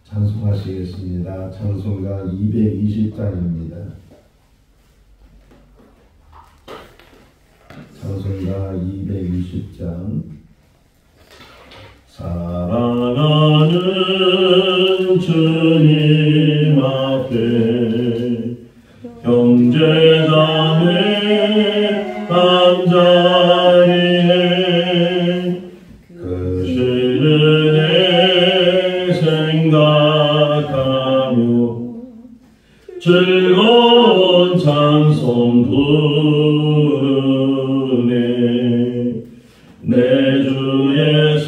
찬송하시겠습니다. 찬송가 220장입니다. 찬송가 220장. 사랑하는 주님 앞에 형제자매 한자리에 그 시를 생각하며 즐거운 찬송 부르네. 내 주 예수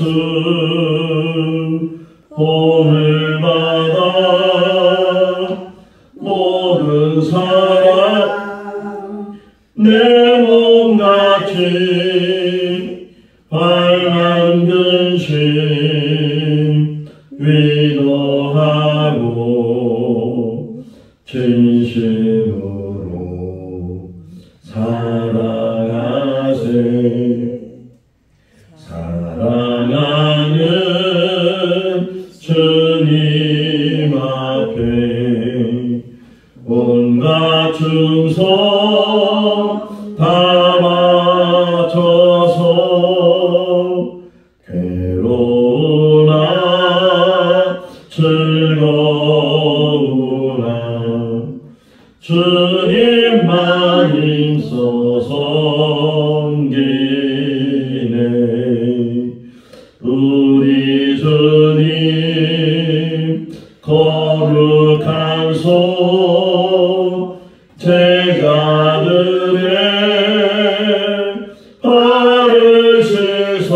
복을 받아 모든 사랑 내 몸같이 밝은 근심 위로하고 진심으로 사랑하세. 사랑하는 주님 앞에 온갖 충성 다 바쳐서 괴로우나 즐거우나 주님만 힘써 섬기네. 우리 주님 거룩한 손 제자들의 발을 씻어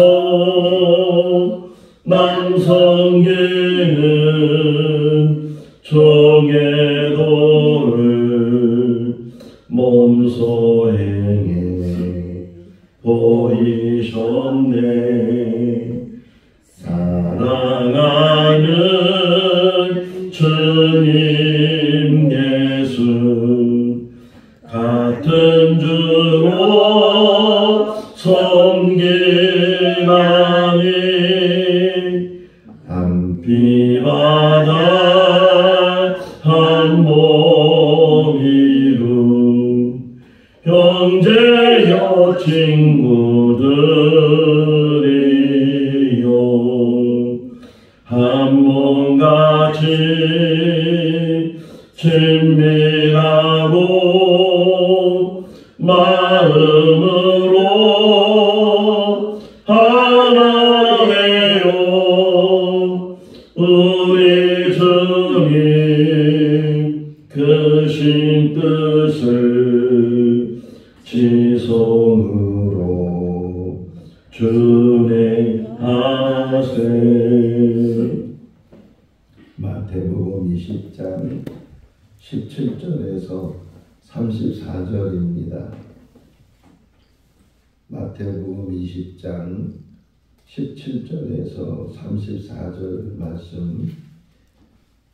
남 섬기는 종의 도를 몸소 행해 보이셨네. 사랑하는 주님 예수 같은 주로 섬기나니 한 피바다 한 몸이루 형제여 친구들이요 한 몸같이 친밀하고 마음으로 하나예요. 우리 주님 크신 뜻을 지성으로 준행하세. 마태복음 20장 17절에서 34절입니다. 마태복음 20장 17절에서 34절 말씀.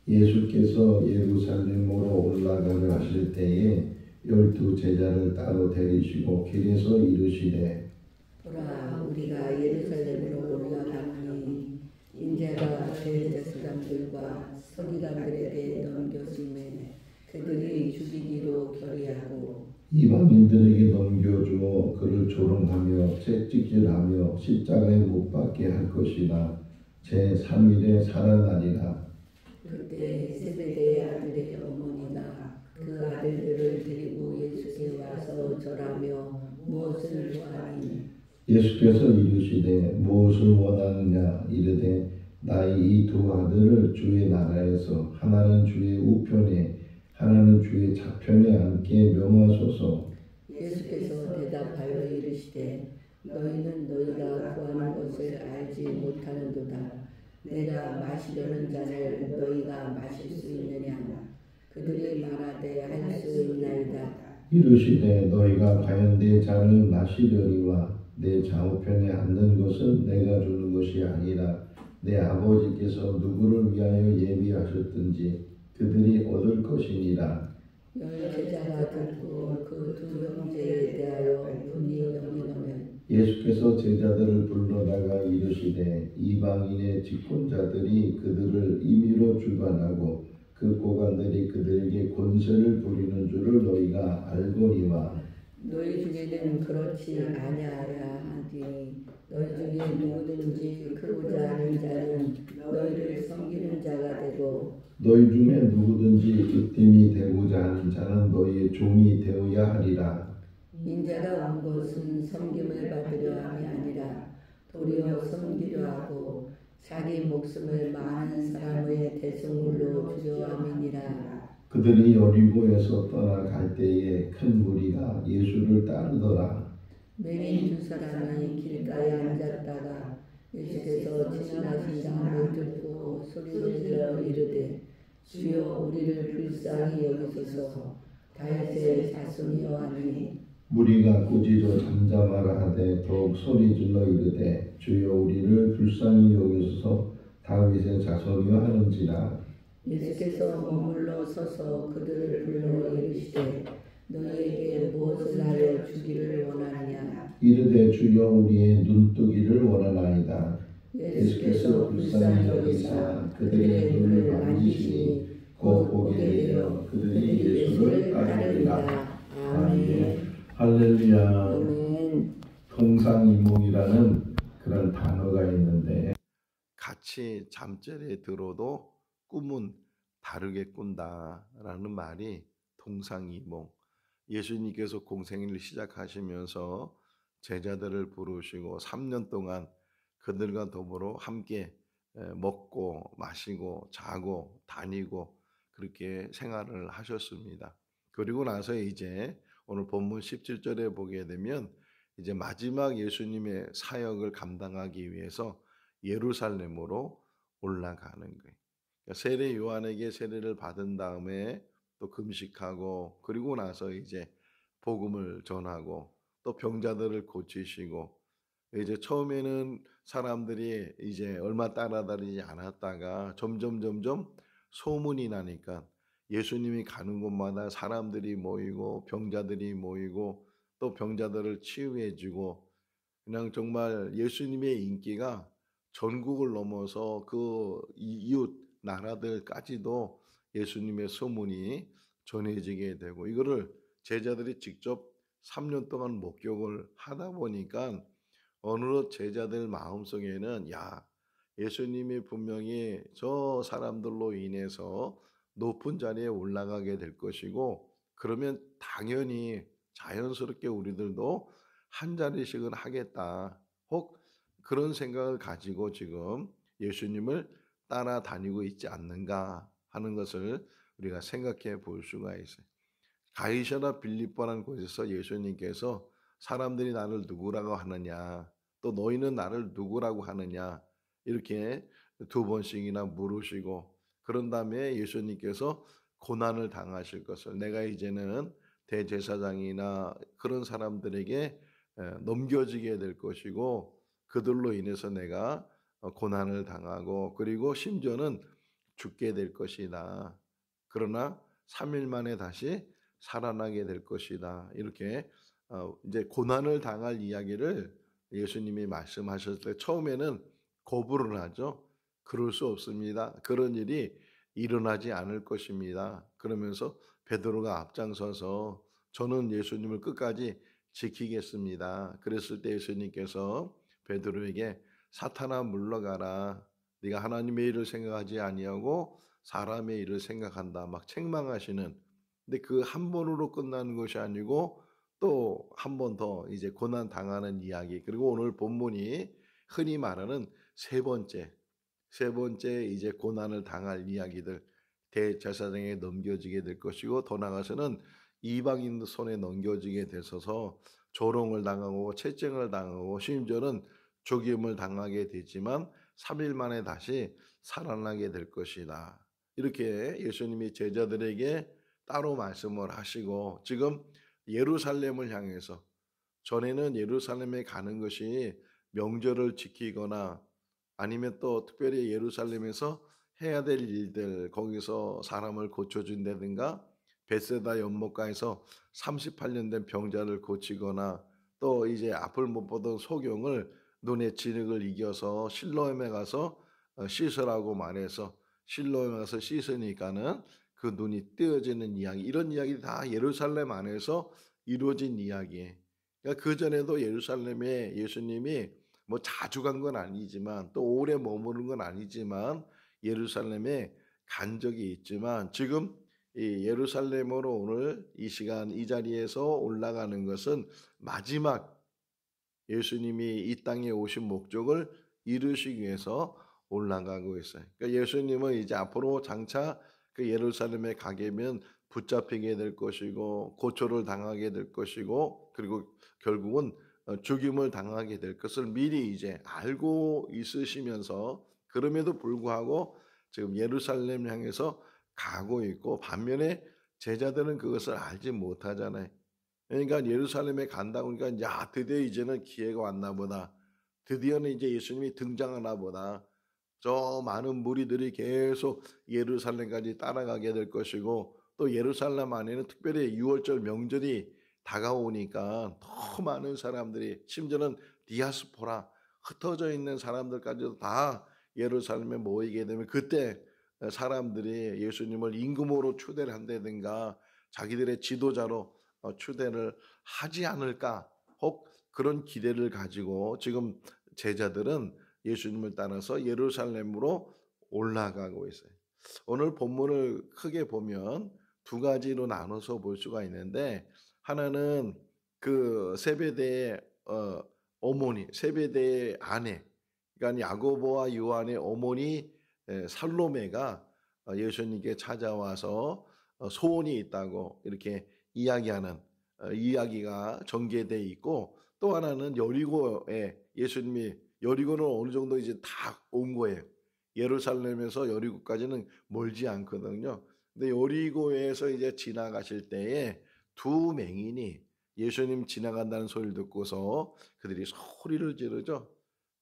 예수께서 예루살렘으로 올라가려 하실 때에 12 제자를 따로 데리시고 길에서 이르시되 보라, 우리가 예루살렘으로 올라가니 인자가 대제사장들과 서기관들에게 넘겨주매 그들이 죽이기로 결의하고 이방인들에게 넘겨주어 그를 조롱하며 채찍질하며 십자가에 못 박게 할 것이나 제3일에 살아나리라. 그때 세베대의 아들의 어머니가 그 아들들을 데리고 예수께 와서 절하며 무엇을 구하니 예수께서 이르시되 무엇을 원하느냐 이르되 나의 이 두 아들을 주의 나라에서 하나는 주의 우편에 하나는 주의 좌편에 앉게 명하소서. 예수께서 대답하여 이르시되 너희는 너희가 구하는 것을 알지 못하는도다. 내가 마시려는 잔을 너희가 마실 수 있느냐. 그들이 말하되 할 수 있나이다. 이르시되 너희가 과연 내 잔을 마시려니와 내 좌우편에 앉는 것은 내가 주는 것이 아니라 내 아버지께서 누구를 위하여 예비하셨든지 그들이 얻을 것이니라. 열 제자가 듣고 그 두 형제에 대하여 분이 여기노면 예수께서 제자들을 불러다가 이르시되 이방인의 직분자들이 그들을 임의로 주관하고 그 고관들이 그들에게 권세를 부리는 줄을 너희가 알거니와 너희 중에는 그렇지 아니하야 하니 너희 중에 누구든지 크고자 하는 자는 너희를 섬기는 자가 되고 너희 중에 누구든지 으뜸이 되고자 하는 자는 너희의 종이 되어야 하리라. 인자가 온 것은 섬김을 받으려 함이 아니라 도리어 섬기려 하고 자기 목숨을 많은 사람의 대속물로 주려 함이니라. 그들이 여리고에서 떠나갈 때에 큰 무리가 예수를 따르더라. 맹인 두 사람이 길가에 앉았다가 예수께서 지나가신 장을 듣고 소리를 질러 이르되 주여 우리를 불쌍히 여기소서. 다윗의 자손이여 하니 무리가 꾸짖어 잠잠하라 하되 더욱 소리질러 이르되 주여 우리를 불쌍히 여기소서. 다윗의 자손이여 하는지라. 예수께서 머물러 서서 그들을 불러 이르시되 너희에게 무엇을 하여 주기를 원하느냐. 이르되 주여 우리의 눈뜨기를 원하나이다. 예수께서 불쌍히 여기사 그들의 눈을 만지시니 곧 보게 되어 그들이 예수를 따르리라. 아멘. 할렐루야. 아멘. 통상이몽이라는 그런 단어가 있는데 같이 잠자리에 들어도 꿈은 다르게 꾼다라는 말이 통상이몽. 예수님께서 공생애를 시작하시면서 제자들을 부르시고 3년 동안 그들과 더불어 함께 먹고 마시고 자고 다니고 그렇게 생활을 하셨습니다. 그리고 나서 이제 오늘 본문 17절에 보게 되면 이제 마지막 예수님의 사역을 감당하기 위해서 예루살렘으로 올라가는 거예요. 그러니까 세례 요한에게 세례를 받은 다음에 또 금식하고 그리고 나서 이제 복음을 전하고 또 병자들을 고치시고 이제 처음에는 사람들이 이제 얼마 따라다니지 않았다가 점점 소문이 나니까 예수님이 가는 곳마다 사람들이 모이고 병자들이 모이고 또 병자들을 치유해 주고 그냥 정말 예수님의 인기가 전국을 넘어서 그 이웃 나라들까지도 예수님의 소문이 전해지게 되고 이거를 제자들이 직접 3년 동안 목격을 하다 보니까 어느덧 제자들 마음속에는 야 예수님이 분명히 저 사람들로 인해서 높은 자리에 올라가게 될 것이고 그러면 당연히 자연스럽게 우리들도 한 자리씩은 하겠다. 혹 그런 생각을 가지고 지금 예수님을 따라다니고 있지 않는가 하는 것을 우리가 생각해 볼 수가 있어요. 가이사랴 빌립보라는 곳에서 예수님께서 사람들이 나를 누구라고 하느냐 또 너희는 나를 누구라고 하느냐 이렇게 2번씩이나 물으시고 그런 다음에 예수님께서 고난을 당하실 것을 내가 이제는 대제사장이나 그런 사람들에게 넘겨지게 될 것이고 그들로 인해서 내가 고난을 당하고 그리고 심지어는 죽게 될 것이다. 그러나 3일 만에 다시 살아나게 될 것이다. 이렇게 이제 고난을 당할 이야기를 예수님이 말씀하셨을 때 처음에는 거부를 하죠. 그럴 수 없습니다. 그런 일이 일어나지 않을 것입니다. 그러면서 베드로가 앞장서서 저는 예수님을 끝까지 지키겠습니다. 그랬을 때 예수님께서 베드로에게 사탄아 물러가라. 네가 하나님의 일을 생각하지 아니하고 사람의 일을 생각한다. 막 책망하시는. 근데 그 한 번으로 끝나는 것이 아니고 또 한 번 더 이제 고난 당하는 이야기. 그리고 오늘 본문이 흔히 말하는 세 번째 이제 고난을 당할 이야기들 대제사장에게 넘겨지게 될 것이고 더 나아가서는 이방인들 손에 넘겨지게 되셔서 조롱을 당하고 채찍을 당하고 심지어는 죽임을 당하게 되지만 3일 만에 다시 살아나게 될 것이다. 이렇게 예수님이 제자들에게 따로 말씀을 하시고 지금 예루살렘을 향해서 전에는 예루살렘에 가는 것이 명절을 지키거나 아니면 또 특별히 예루살렘에서 해야 될 일들 거기서 사람을 고쳐준다든가 베세다 연못가에서 38년 된 병자를 고치거나 또 이제 앞을 못 보던 소경을 눈의 진흙을 이겨서 실로암에 가서 씻으라고 말해서 실로에 가서 씻으니까는 그 눈이 뜨어지는 이야기, 이런 이야기 다 예루살렘 안에서 이루어진 이야기예요. 그러니까 그전에도 예루살렘에 예수님이 뭐 자주 간 건 아니지만 또 오래 머무른 건 아니지만 예루살렘에 간 적이 있지만 지금 이 예루살렘으로 오늘 이 시간 이 자리에서 올라가는 것은 마지막 예수님이 이 땅에 오신 목적을 이루시기 위해서 올라가고 있어요. 그러니까 예수님은 이제 앞으로 장차 그 예루살렘에 가게 되면 붙잡히게 될 것이고 고초를 당하게 될 것이고 그리고 결국은 죽임을 당하게 될 것을 미리 이제 알고 있으시면서 그럼에도 불구하고 지금 예루살렘 향해서 가고 있고 반면에 제자들은 그것을 알지 못하잖아요. 그러니까 예루살렘에 간다 보니까 야 드디어 이제는 기회가 왔나 보다. 드디어는 이제 예수님이 등장하나 보다. 저 많은 무리들이 계속 예루살렘까지 따라가게 될 것이고 또 예루살렘 안에는 특별히 유월절 명절이 다가오니까 더 많은 사람들이 심지어는 디아스포라 흩어져 있는 사람들까지도 다 예루살렘에 모이게 되면 그때 사람들이 예수님을 임금으로 추대를 한다든가 자기들의 지도자로 추대를 하지 않을까 혹 그런 기대를 가지고 지금 제자들은 예수님을 따라서 예루살렘으로 올라가고 있어요. 오늘 본문을 크게 보면 두 가지로 나눠서 볼 수가 있는데 하나는 그 세베대의 어머니, 세베대의 아내, 그러니까 야고보와 요한의 어머니 살로메가 예수님께 찾아와서 소원이 있다고 이렇게 이야기하는 이야기가 전개되어 있고 또 하나는 여리고에 예수님이 여리고는 어느 정도 이제 다 온 거예요. 예루살렘에서 여리고까지는 멀지 않거든요. 근데 여리고에서 이제 지나가실 때에 두 맹인이 예수님 지나간다는 소리를 듣고서 그들이 소리를 지르죠.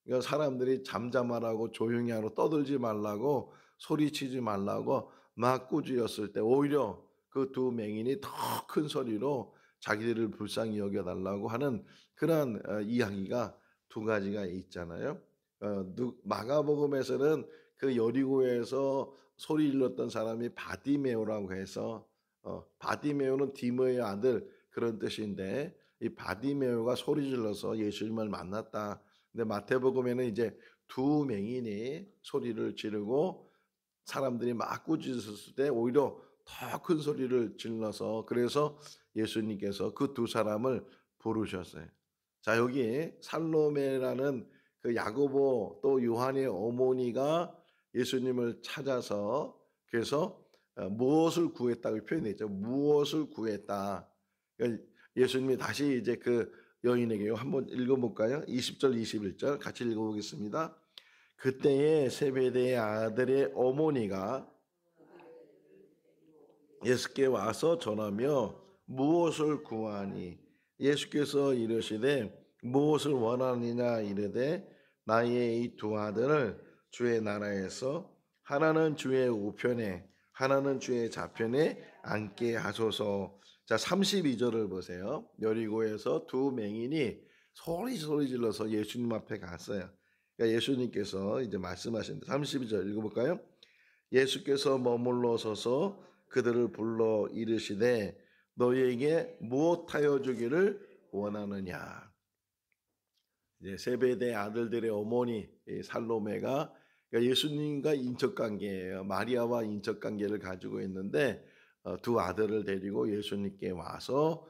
그러니까 사람들이 잠잠하라고 조용히 하라고 떠들지 말라고 소리치지 말라고 막 꾸짖었을 때 오히려 그 두 맹인이 더 큰 소리로 자기들을 불쌍히 여겨 달라고 하는 그러한 이야기가 두 가지가 있잖아요. 마가복음에서는 그 여리고에서 소리 질렀던 사람이 바디메오라고 해서 바디메오는 디모의 아들 그런 뜻인데 이 바디메오가 소리 질러서 예수님을 만났다. 근데 마태복음에는 이제 두 맹인이 소리를 지르고 사람들이 막 꾸짖었을 때 오히려 더 큰 소리를 질러서 그래서 예수님께서 그 두 사람을 부르셨어요. 자, 여기 살로메라는 그 야고보 또 요한의 어머니가 예수님을 찾아서 그래서 무엇을 구했다고 표현했죠. 무엇을 구했다. 그러니까 예수님이 다시 이제 그 여인에게 한번 읽어볼까요? 20절 21절 같이 읽어보겠습니다. 그때에 세베대의 아들의 어머니가 예수께 와서 전하며 무엇을 구하니 예수께서 이르시되 무엇을 원하느냐 이르되 나의 이 두 아들을 주의 나라에서 하나는 주의 우편에 하나는 주의 좌편에 앉게 하소서. 자 32절을 보세요. 여리고에서 두 맹인이 소리 질러서 예수님 앞에 갔어요. 그러니까 예수님께서 이제 말씀하신다. 32절 읽어볼까요? 예수께서 머물러 서서 그들을 불러 이르시되 너희에게 무엇하여 주기를 원하느냐. 이제 세베대 아들들의 어머니 살로메가 그러니까 예수님과 인척 관계예요. 마리아와 인척 관계를 가지고 있는데 두 아들을 데리고 예수님께 와서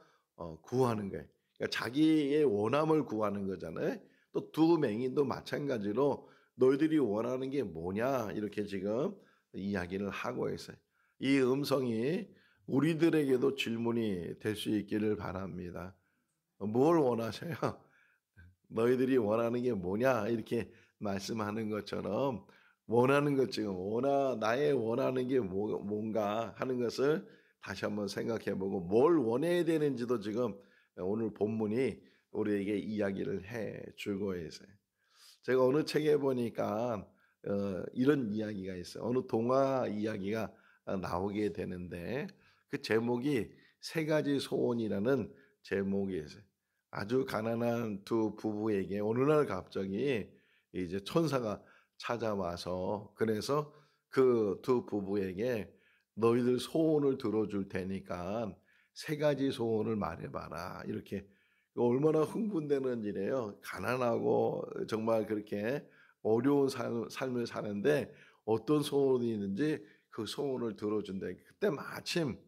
구하는 거예요. 그러니까 자기의 원함을 구하는 거잖아요. 또 두 맹인도 마찬가지로 너희들이 원하는 게 뭐냐 이렇게 지금 이야기를 하고 있어요. 이 음성이 우리들에게도 질문이 될 수 있기를 바랍니다. 뭘 원하세요? 너희들이 원하는 게 뭐냐 이렇게 말씀하는 것처럼 원하는 것 지금 나의 원하는 게 뭔가 하는 것을 다시 한번 생각해보고 뭘 원해야 되는지도 지금 오늘 본문이 우리에게 이야기를 해주고 있어요. 제가 어느 책에 보니까 이런 이야기가 있어요. 어느 동화 이야기가 나오게 되는데 그 제목이 세 가지 소원이라는 제목이 있어요. 아주 가난한 두 부부에게 어느 날 갑자기 이제 천사가 찾아와서 그래서 그 두 부부에게 너희들 소원을 들어줄 테니까 세 가지 소원을 말해봐라. 이렇게 얼마나 흥분되는 일이에요. 가난하고 정말 그렇게 어려운 삶을 사는데 어떤 소원이 있는지 그 소원을 들어준다. 그때 마침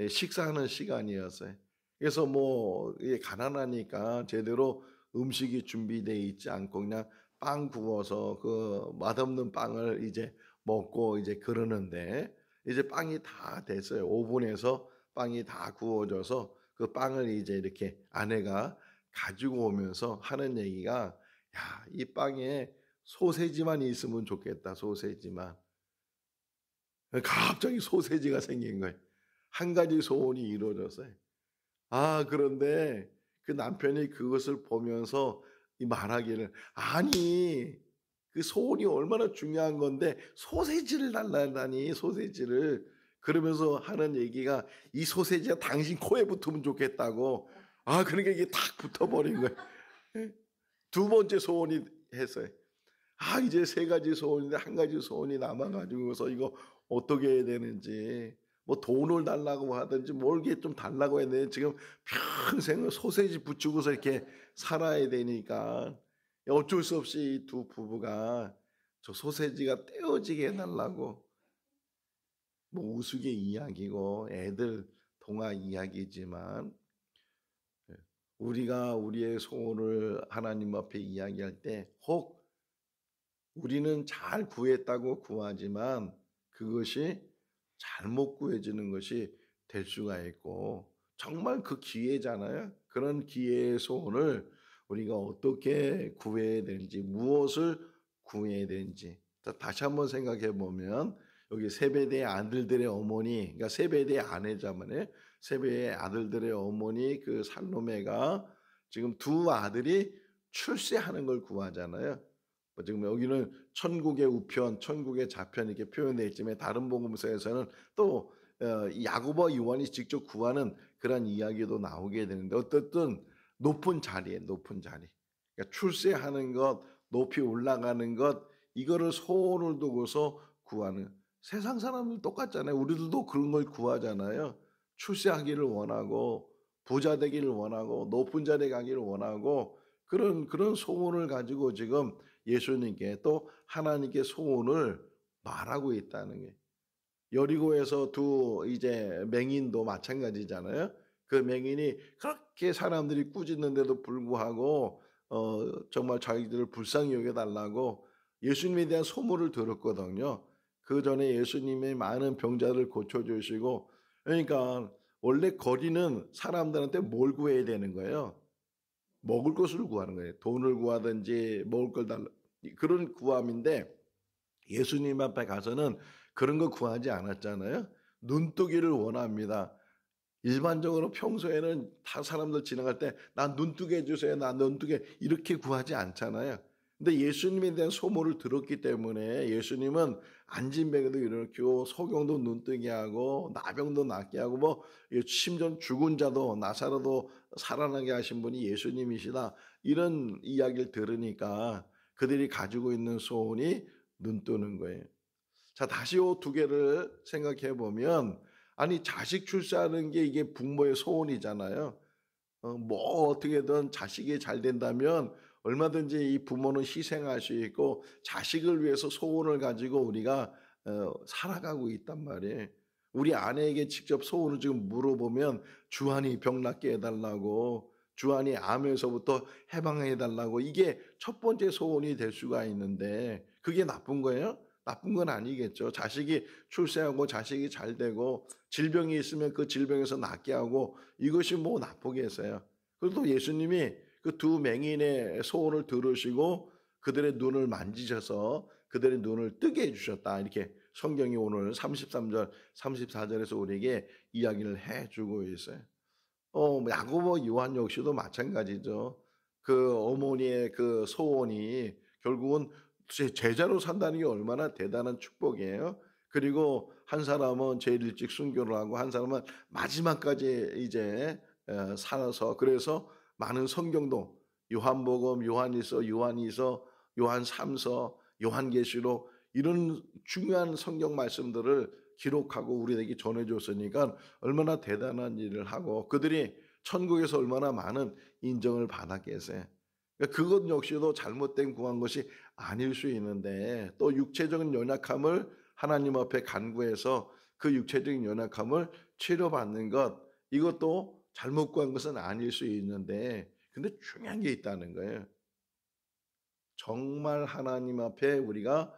식사하는 시간이었어요. 그래서 뭐 이게 가난하니까 제대로 음식이 준비되어 있지 않고 그냥 빵 구워서 그 맛없는 빵을 이제 먹고 이제 그러는데 이제 빵이 다 됐어요. 오븐에서 빵이 다 구워져서 그 빵을 이제 이렇게 아내가 가지고 오면서 하는 얘기가 "야, 이 빵에 소세지만 있으면 좋겠다, 소세지만." 갑자기 소세지가 생긴 거예요. 한 가지 소원이 이루어졌어요. 그런데 그 남편이 그것을 보면서 이 말하기를 "아니 그 소원이 얼마나 중요한 건데 소세지를 달라다니 소세지를." 그러면서 하는 얘기가 이 소세지가 당신 코에 붙으면 좋겠다고. 그러니까 이게 탁 붙어 버린 거예요. 예. 두 번째 소원이 했어요. 이제 세 가지 소원인데 한 가지 소원이 남아 가지고서 이거 어떻게 해야 되는지 뭐 돈을 달라고 하든지 뭘 이렇게 좀 달라고 해야 되는데 지금 평생을 소세지 붙이고서 이렇게 살아야 되니까 어쩔 수 없이 이 두 부부가 저 소세지가 떼어지게 해 달라고 뭐 우스개 이야기고 애들 동화 이야기지만 우리가 우리의 소원을 하나님 앞에 이야기할 때 혹 우리는 잘 구했다고 구하지만 그것이 잘못 구해지는 것이 될 수가 있고 정말 그 기회잖아요. 그런 기회의 소원을 우리가 어떻게 구해야 되는지 무엇을 구해야 되는지 다시 한번 생각해 보면 여기 세베대의 아들들의 어머니 그러니까 세베대의 아내자매네 세베의 아들들의 어머니 그 살로메가 지금 두 아들이 출세하는 걸 구하잖아요. 지금 여기는 천국의 우편, 천국의 좌편 이렇게 표현되어 있지만 다른 복음서에서는 또 이 야고보와 요한이 직접 구하는 그런 이야기도 나오게 되는데 어쨌든 높은 자리에 높은 자리. 그러니까 출세하는 것, 높이 올라가는 것 이거를 소원을 두고서 구하는 세상 사람들 똑같잖아요. 우리들도 그런 걸 구하잖아요. 출세하기를 원하고 부자 되기를 원하고 높은 자리에 가기를 원하고 그런 소원을 가지고 지금 예수님께 또 하나님께 소원을 말하고 있다는 게 여리고에서 두 이제 맹인도 마찬가지잖아요. 그 맹인이 그렇게 사람들이 꾸짖는데도 불구하고 정말 자기들을 불쌍히 여겨 달라고 예수님에 대한 소문을 들었거든요. 그전에 예수님의 많은 병자를 고쳐 주시고 그러니까 원래 거리는 사람들한테 뭘 구해야 되는 거예요? 먹을 것을 구하는 거예요. 돈을 구하든지 먹을 걸 달라 그런 구함인데 예수님 앞에 가서는 그런 거 구하지 않았잖아요. 눈뜨기를 원합니다. 일반적으로 평소에는 다 사람들 지나갈 때 "나 눈뜨게 해 주세요. 나 눈뜨게." 이렇게 구하지 않잖아요. 근데 예수님에 대한 소문을 들었기 때문에 예수님은 안진뱅이도 일으키고 소경도 눈뜨게 하고 나병도 낫게 하고 뭐 심지어 죽은 자도 나사로도 살아나게 하신 분이 예수님이시다. 이런 이야기를 들으니까 그들이 가지고 있는 소원이 눈뜨는 거예요. 자 다시 요 두 개를 생각해 보면 아니 자식 출세하는 게 이게 부모의 소원이잖아요. 뭐 어떻게든 자식이 잘 된다면 얼마든지 이 부모는 희생할 수 있고 자식을 위해서 소원을 가지고 우리가 살아가고 있단 말이에요. 우리 아내에게 직접 소원을 지금 물어보면 주한이 병 낫게 해 달라고 주한이 암에서부터 해방해 달라고 이게 첫 번째 소원이 될 수가 있는데 그게 나쁜 거예요? 나쁜 건 아니겠죠. 자식이 출세하고 자식이 잘 되고 질병이 있으면 그 질병에서 낫게 하고 이것이 뭐 나쁘겠어요. 그래도 예수님이 그 두 맹인의 소원을 들으시고 그들의 눈을 만지셔서 그들의 눈을 뜨게 해 주셨다. 이렇게 성경이 오늘 33절, 34절에서 우리에게 이야기를 해 주고 있어요. 야고보 요한 역시도 마찬가지죠. 그 어머니의 그 소원이 결국은 제자로 산다는 게 얼마나 대단한 축복이에요. 그리고 한 사람은 제일 일찍 순교를 하고 한 사람은 마지막까지 이제 살아서 그래서 많은 성경도 요한복음, 요한일서, 요한이서, 요한 3서, 요한계시록 이런 중요한 성경 말씀들을 기록하고 우리에게 전해줬으니까 얼마나 대단한 일을 하고 그들이 천국에서 얼마나 많은 인정을 받았겠어요. 그러니까 그것 역시도 잘못된 구한 것이 아닐 수 있는데 또 육체적인 연약함을 하나님 앞에 간구해서 그 육체적인 연약함을 치료받는 것 이것도 잘못 구한 것은 아닐 수 있는데 근데 중요한 게 있다는 거예요. 정말 하나님 앞에 우리가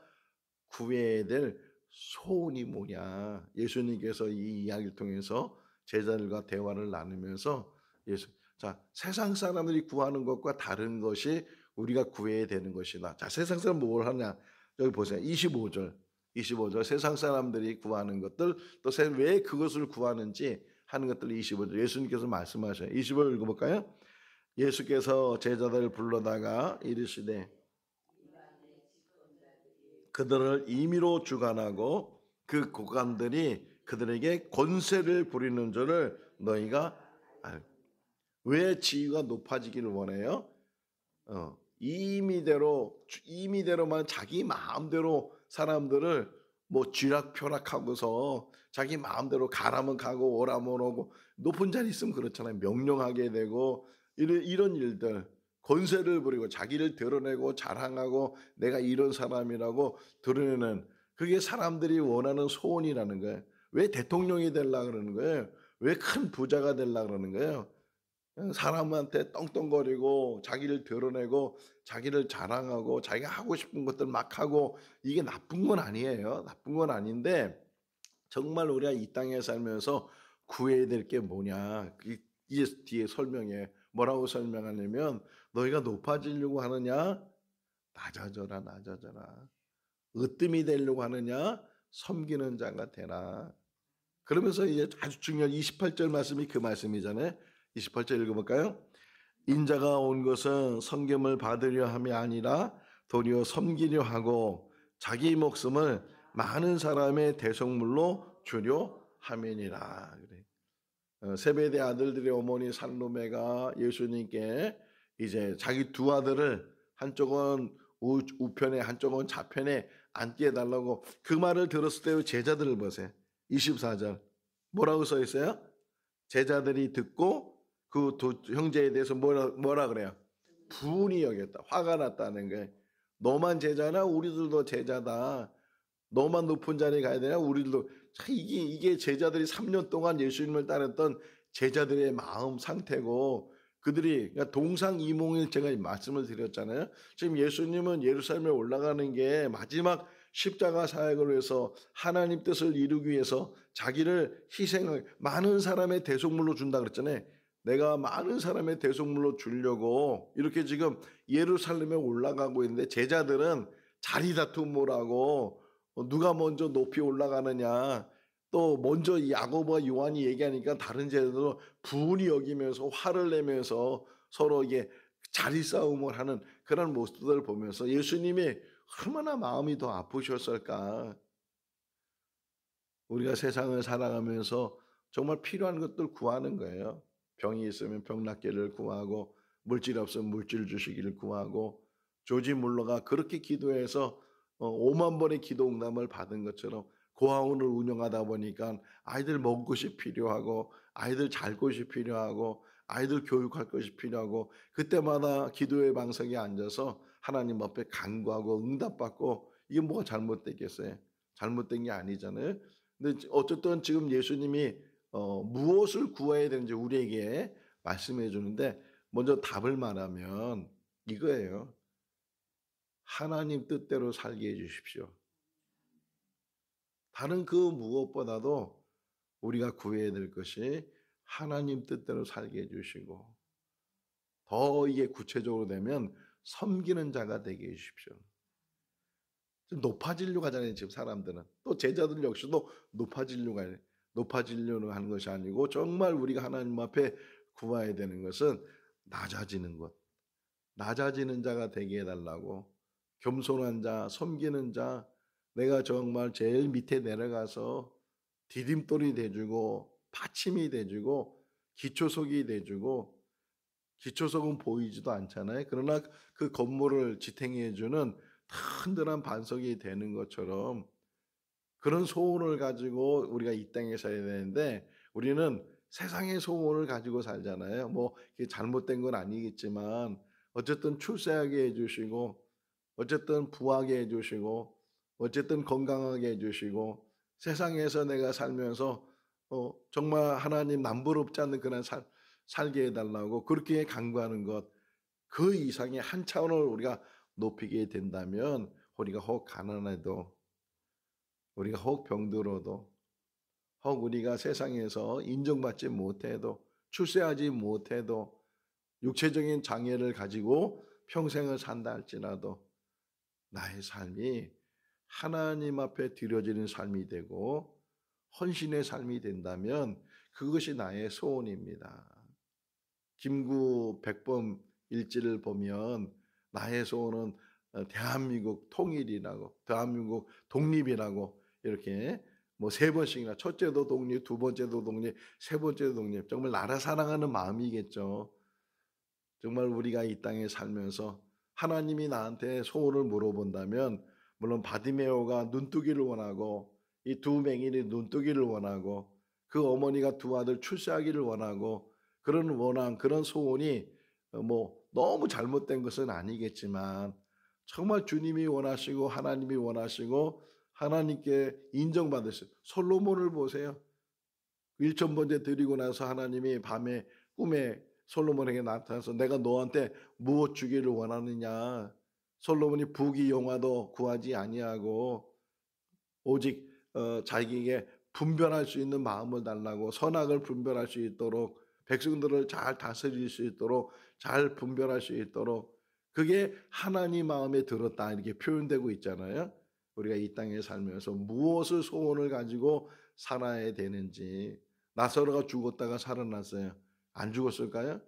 구해야 될 소원이 뭐냐. 예수님께서 이 이야기를 통해서 제자들과 대화를 나누면서 자, 세상 사람들이 구하는 것과 다른 것이 우리가 구해야 되는 것이다. 자, 세상 사람 뭘 하냐. 여기 보세요. 25절 세상 사람들이 구하는 것들 또 왜 그것을 구하는지 하는 것들 25절 예수님께서 말씀하셔요. 25절 읽어볼까요? 예수께서 제자들을 불러다가 이르시되 그들을 임의로 주관하고 그 고관들이 그들에게 권세를 부리는 줄을 너희가 왜 지위가 높아지기를 원해요? 임의대로만 자기 마음대로 사람들을 뭐 쥐락펴락하고서 자기 마음대로 가라면 가고 오라면 오고 높은 자리 있으면 그렇잖아요. 명령하게 되고 이런 일들 권세를 부리고 자기를 드러내고 자랑하고 내가 이런 사람이라고 드러내는 그게 사람들이 원하는 소원이라는 거예요. 왜 대통령이 되려고 그러는 거예요? 왜 큰 부자가 되려고 그러는 거예요? 사람한테 떵떵거리고 자기를 드러내고 자기를 자랑하고 자기가 하고 싶은 것들 막 하고 이게 나쁜 건 아니에요. 나쁜 건 아닌데 정말 우리가 이 땅에 살면서 구해야 될 게 뭐냐. 이 뒤에 설명해. 뭐라고 설명하냐면 너희가 높아지려고 하느냐? 낮아져라. 으뜸이 되려고 하느냐? 섬기는 자가 되라. 그러면서 이제 아주 중요한 28절 말씀이 그 말씀이잖아요. 28절 읽어볼까요? 인자가 온 것은 섬김을 받으려 함이 아니라 도리어 섬기려 하고 자기 목숨을 많은 사람의 대속물로 주려 함이니라. 그래. 세베대 아들들의 어머니 살로메가 예수님께 이제 자기 두 아들을 한쪽은 우편에 한쪽은 좌편에 앉게 해달라고 그 말을 들었을 때 제자들을 보세요. 24절 뭐라고 써 있어요? 제자들이 듣고 그 형제에 대해서 뭐라 그래요? 분이 여겼다. 화가 났다는 거예요. 너만 제자나 우리들도 제자다. 너만 높은 자리에 가야 되냐? 우리들도. 이게 제자들이 3년 동안 예수님을 따랐던 제자들의 마음 상태고 그들이 그러니까 동상이몽일 제가 말씀을 드렸잖아요. 지금 예수님은 예루살렘에 올라가는 게 마지막 십자가 사역을 위해서 하나님 뜻을 이루기 위해서 자기를 희생을 많은 사람의 대속물로 준다 그랬잖아요. 내가 많은 사람의 대속물로 주려고 이렇게 지금 예루살렘에 올라가고 있는데 제자들은 자리 다툼을 하고 누가 먼저 높이 올라가느냐 또 먼저 야고보와 요한이 얘기하니까 다른 제자들도 분이 여기면서 화를 내면서 서로 이게 자리 싸움을 하는 그런 모습들을 보면서 예수님이 얼마나 마음이 더 아프셨을까. 우리가 세상을 살아가면서 정말 필요한 것들 구하는 거예요. 병이 있으면 병 낫기를 구하고 물질 없으면 물질 주시기를 구하고 조지 물러가 그렇게 기도해서 5만 번의 기도 응답을 받은 것처럼 고아원을 운영하다 보니까 아이들 먹을 것이 필요하고 아이들 잘 것이 필요하고 아이들 교육할 것이 필요하고 그때마다 기도의 방석에 앉아서 하나님 앞에 간구하고 응답받고 이게 뭐가 잘못됐겠어요? 잘못된 게 아니잖아요. 근데 어쨌든 지금 예수님이 무엇을 구해야 되는지 우리에게 말씀해 주는데 먼저 답을 말하면 이거예요. 하나님 뜻대로 살게 해 주십시오. 다른 그 무엇보다도 우리가 구해야 될 것이 하나님 뜻대로 살게 해주시고 더 이게 구체적으로 되면 섬기는 자가 되게 해주십시오. 지금 높아지려고 하잖아요. 지금 사람들은. 또 제자들 역시도 높아지려고 하는 것이 아니고 정말 우리가 하나님 앞에 구해야 되는 것은 낮아지는 것. 낮아지는 자가 되게 해달라고 겸손한 자, 섬기는 자 내가 정말 제일 밑에 내려가서 디딤돌이 돼주고 받침이 돼주고 기초석이 돼주고 기초석은 보이지도 않잖아요. 그러나 그 건물을 지탱해주는 든든한 반석이 되는 것처럼 그런 소원을 가지고 우리가 이 땅에 살아야 되는데 우리는 세상의 소원을 가지고 살잖아요. 뭐 이게 잘못된 건 아니겠지만 어쨌든 출세하게 해 주시고 어쨌든 부하게 해 주시고 어쨌든 건강하게 해 주시고 세상에서 내가 살면서 정말 하나님 남부럽지 않는 그런 살게 해 달라고 그렇게 간구하는 것 그 이상의 한 차원을 우리가 높이게 된다면 우리가 혹 가난해도 우리가 혹 병들어도 혹 우리가 세상에서 인정받지 못해도 출세하지 못해도 육체적인 장애를 가지고 평생을 산다 할지라도 나의 삶이 하나님 앞에 드려지는 삶이 되고 헌신의 삶이 된다면 그것이 나의 소원입니다. 김구 백범 일지를 보면 나의 소원은 대한민국 통일이라고 대한민국 독립이라고 이렇게 뭐 세 번씩이나 첫째도 독립, 두 번째도 독립, 세 번째도 독립. 정말 나라 사랑하는 마음이겠죠. 정말 우리가 이 땅에 살면서 하나님이 나한테 소원을 물어본다면 물론 바디메오가 눈뜨기를 원하고 이 두 맹인이 눈뜨기를 원하고 그 어머니가 두 아들 출세하기를 원하고 그런 원한 그런 소원이 뭐 너무 잘못된 것은 아니겠지만 정말 주님이 원하시고 하나님이 원하시고 하나님께 인정받으실 솔로몬을 보세요. 1,000번째 드리고 나서 하나님이 밤에 꿈에 솔로몬에게 나타나서 내가 너한테 무엇 주기를 원하느냐. 솔로몬이 부귀 영화도 구하지 아니하고 오직 자기에게 분별할 수 있는 마음을 달라고 선악을 분별할 수 있도록 백성들을 잘 다스릴 수 있도록 잘 분별할 수 있도록 그게 하나님 마음에 들었다 이렇게 표현되고 있잖아요. 우리가 이 땅에 살면서 무엇을 소원을 가지고 살아야 되는지 나사로가 죽었다가 살아났어요. 안 죽었을까요?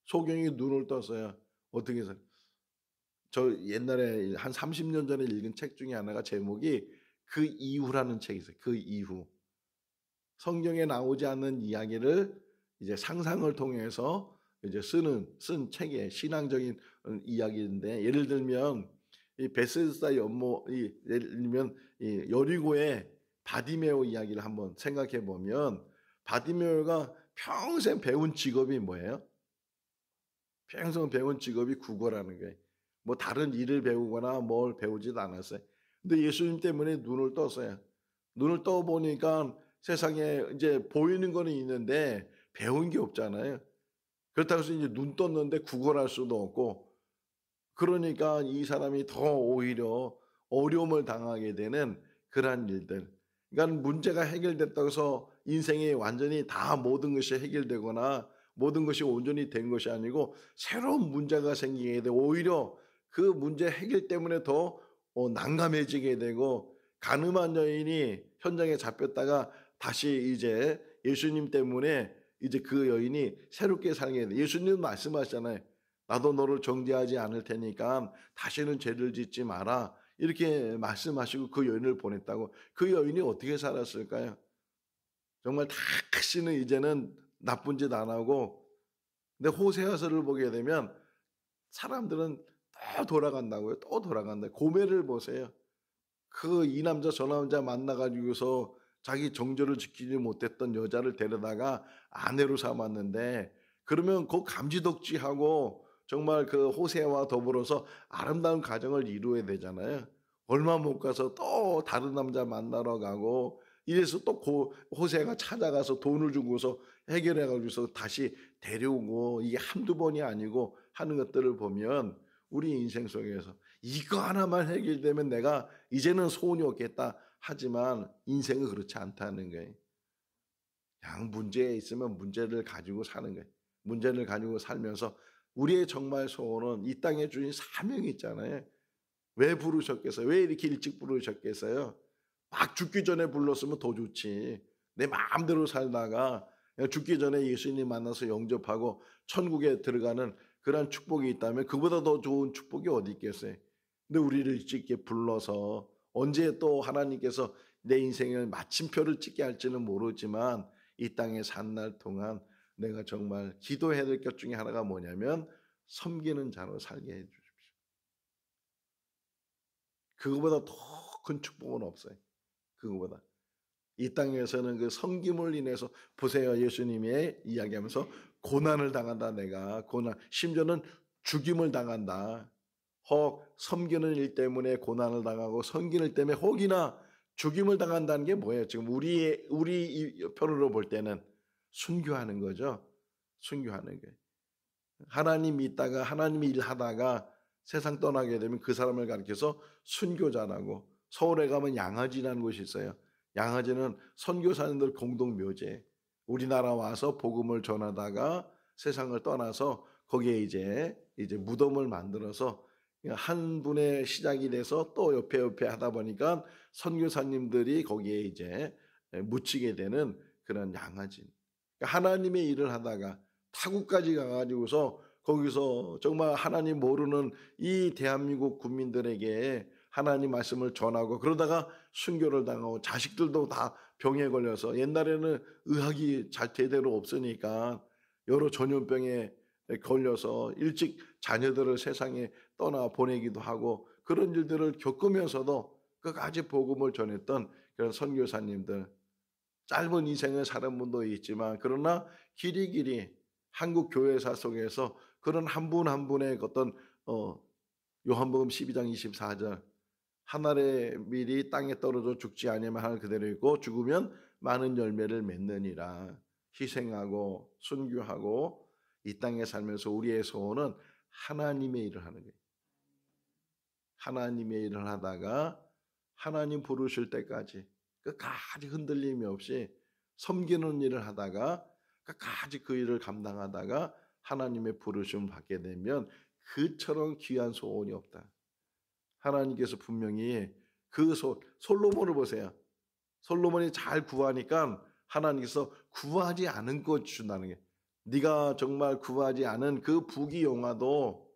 소경이 눈을 떴어요. 어떻게 해서 저 옛날에 한 30년 전에 읽은 책 중에 하나가 제목이 그 이후라는 책이 있어요. 그 이후. 성경에 나오지 않는 이야기를 이제 상상을 통해서 이제 쓴 책의 신앙적인 이야기인데 예를 들면 이 베세스다 연못 이 예를 들면 이 여리고의 바디메오 이야기를 한번 생각해 보면 바디메오가 평생 배운 직업이 뭐예요? 평생 배운 직업이 국어라는 거예요. 뭐 다른 일을 배우거나 뭘 배우지도 않았어요. 근데 예수님 때문에 눈을 떴어요. 눈을 떠 보니까 세상에 이제 보이는 거는 있는데 배운 게 없잖아요. 그렇다고 해서 이제 눈 떴는데 국어를 할 수도 없고 그러니까 이 사람이 더 오히려 어려움을 당하게 되는 그러한 일들. 그러니까 문제가 해결됐다고 해서 인생이 완전히 다 모든 것이 해결되거나 모든 것이 온전히 된 것이 아니고 새로운 문제가 생기게 되고 오히려 그 문제 해결 때문에 더 난감해지게 되고 가늠한 여인이 현장에 잡혔다가 다시 이제 예수님 때문에 이제 그 여인이 새롭게 살게 돼. 예수님 말씀하시잖아요. 나도 너를 정죄하지 않을 테니까 다시는 죄를 짓지 마라. 이렇게 말씀하시고 그 여인을 보냈다고. 그 여인이 어떻게 살았을까요? 정말 다시는 이제는 나쁜 짓 안 하고 근데 호세아서를 보게 되면 사람들은 또 돌아간다고요. 또 돌아간다. 고멜을 보세요. 그 이 남자 저 남자 만나 가지고서 자기 정절을 지키지 못했던 여자를 데려다가 아내로 삼았는데 그러면 그 감지덕지하고 정말 그 호세와 더불어서 아름다운 가정을 이루어야 되잖아요. 얼마 못 가서 또 다른 남자 만나러 가고 이래서 또 호세가 찾아가서 돈을 주고서 해결해 가지고서 다시 데려오고 이게 한두 번이 아니고 하는 것들을 보면 우리 인생 속에서 이거 하나만 해결되면 내가 이제는 소원이 없겠다 하지만 인생은 그렇지 않다는 거예요. 그냥 문제에 있으면 문제를 가지고 사는 거예요. 문제를 가지고 살면서 우리의 정말 소원은 이 땅에 주신 사명이 있잖아요. 왜 부르셨겠어요? 왜 이렇게 일찍 부르셨겠어요? 막 죽기 전에 불렀으면 더 좋지. 내 마음대로 살다가 죽기 전에 예수님 만나서 영접하고 천국에 들어가는 그런 축복이 있다면 그보다 더 좋은 축복이 어디 있겠어요? 근데 우리를 일찍 이렇게 불러서 언제 또 하나님께서 내 인생을 마침표를 찍게 할지는 모르지만 이 땅에 산 날 동안 내가 정말 기도해야 될 것 중에 하나가 뭐냐면 섬기는 자로 살게 해 주십시오. 그거보다 더 큰 축복은 없어요. 그거보다. 이 땅에서는 그 섬김을 인해서 보세요. 예수님이 이야기하면서 고난을 당한다 내가. 고난, 심지어는 죽임을 당한다. 혹 섬기는 일 때문에 고난을 당하고 섬기는 일 때문에 혹이나 죽임을 당한다는 게 뭐예요? 지금 우리 편으로 볼 때는 순교하는 거죠. 순교하는 거예요. 하나님 있다가 하나님이 일하다가 세상 떠나게 되면 그 사람을 가리켜서 순교자라고. 서울에 가면 양아지라는 곳이 있어요. 양아지는 선교사님들 공동 묘제. 우리나라 와서 복음을 전하다가 세상을 떠나서 거기에 이제 무덤을 만들어서 한 분의 시작이 돼서 또 옆에 하다 보니까 선교사님들이 거기에 이제 묻히게 되는 그런 양아지. 그러니까 하나님의 일을 하다가 타국까지 가가지고서 거기서 정말 하나님 모르는 이 대한민국 국민들에게 하나님 말씀을 전하고 그러다가 순교를 당하고 자식들도 다 병에 걸려서 옛날에는 의학이 잘 제대로 없으니까 여러 전염병에 걸려서 일찍 자녀들을 세상에 떠나 보내기도 하고 그런 일들을 겪으면서도 끝까지 복음을 전했던 그런 선교사님들, 짧은 인생을 사는 분도 있지만 그러나 길이길이 한국 교회사 속에서 그런 한 분 한 분의 어떤 요한복음 12장 24절 하늘의 밀이 땅에 떨어져 죽지 아니하면 하늘 그대로 있고 죽으면 많은 열매를 맺느니라. 희생하고 순교하고 이 땅에 살면서 우리의 소원은 하나님의 일을 하는 거예요. 하나님의 일을 하다가 하나님 부르실 때까지 끝까지 흔들림이 없이 섬기는 일을 하다가 끝까지 그 일을 감당하다가 하나님의 부르심을 받게 되면 그처럼 귀한 소원이 없다. 하나님께서 분명히 그 솔로몬을 보세요. 솔로몬이 잘 구하니까 하나님께서 구하지 않은 것 준다는 게, 네가 정말 구하지 않은 그 부귀영화도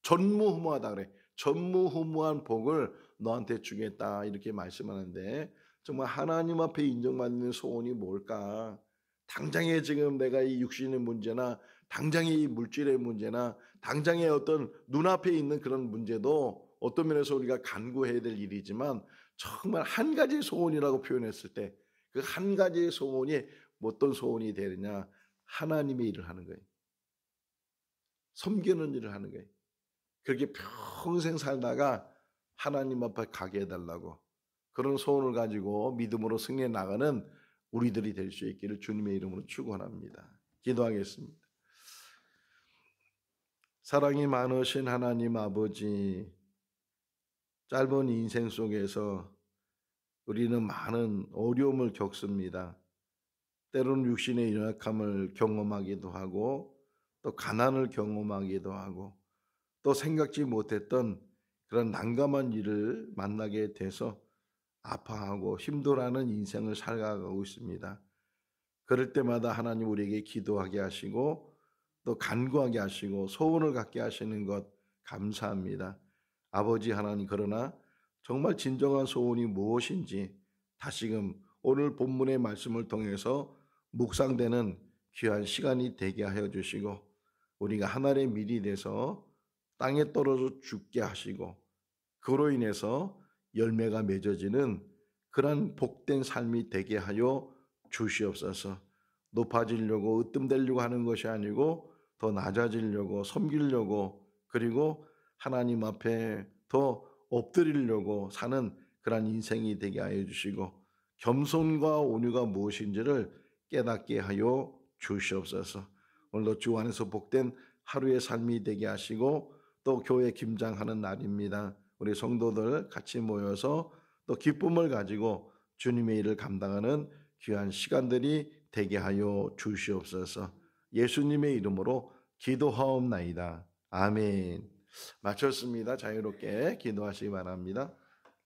전무후무하다 그래. 전무후무한 복을 너한테 주겠다 이렇게 말씀하는데 정말 하나님 앞에 인정받는 소원이 뭘까? 당장에 지금 내가 이 육신의 문제나 당장의 이 물질의 문제나 당장의 어떤 눈앞에 있는 그런 문제도 어떤 면에서 우리가 간구해야 될 일이지만 정말 한 가지 소원이라고 표현했을 때 그 한 가지의 소원이 어떤 소원이 되느냐? 하나님의 일을 하는 거예요. 섬기는 일을 하는 거예요. 그렇게 평생 살다가 하나님 앞에 가게 해달라고 그런 소원을 가지고 믿음으로 승리해 나가는 우리들이 될 수 있기를 주님의 이름으로 축원합니다. 기도하겠습니다. 사랑이 많으신 하나님 아버지, 짧은 인생 속에서 우리는 많은 어려움을 겪습니다. 때로는 육신의 연약함을 경험하기도 하고 또 가난을 경험하기도 하고 또 생각지 못했던 그런 난감한 일을 만나게 돼서 아파하고 힘들어하는 인생을 살아가고 있습니다. 그럴 때마다 하나님 우리에게 기도하게 하시고 또 간구하게 하시고 소원을 갖게 하시는 것 감사합니다. 아버지 하나님, 그러나 정말 진정한 소원이 무엇인지 다시금 오늘 본문의 말씀을 통해서 묵상되는 귀한 시간이 되게 하여 주시고 우리가 하늘의 밀이 돼서 땅에 떨어져 죽게 하시고 그로 인해서 열매가 맺어지는 그런 복된 삶이 되게 하여 주시옵소서. 높아지려고 으뜸되려고 하는 것이 아니고 더 낮아지려고 섬기려고 그리고 하나님 앞에 더 엎드리려고 사는 그런 인생이 되게 하여 주시고 겸손과 온유가 무엇인지를 깨닫게 하여 주시옵소서. 오늘도 주 안에서 복된 하루의 삶이 되게 하시고 또 교회 김장하는 날입니다. 우리 성도들 같이 모여서 또 기쁨을 가지고 주님의 일을 감당하는 귀한 시간들이 되게 하여 주시옵소서. 예수님의 이름으로 기도하옵나이다. 아멘. 마쳤습니다. 자유롭게 기도하시기 바랍니다.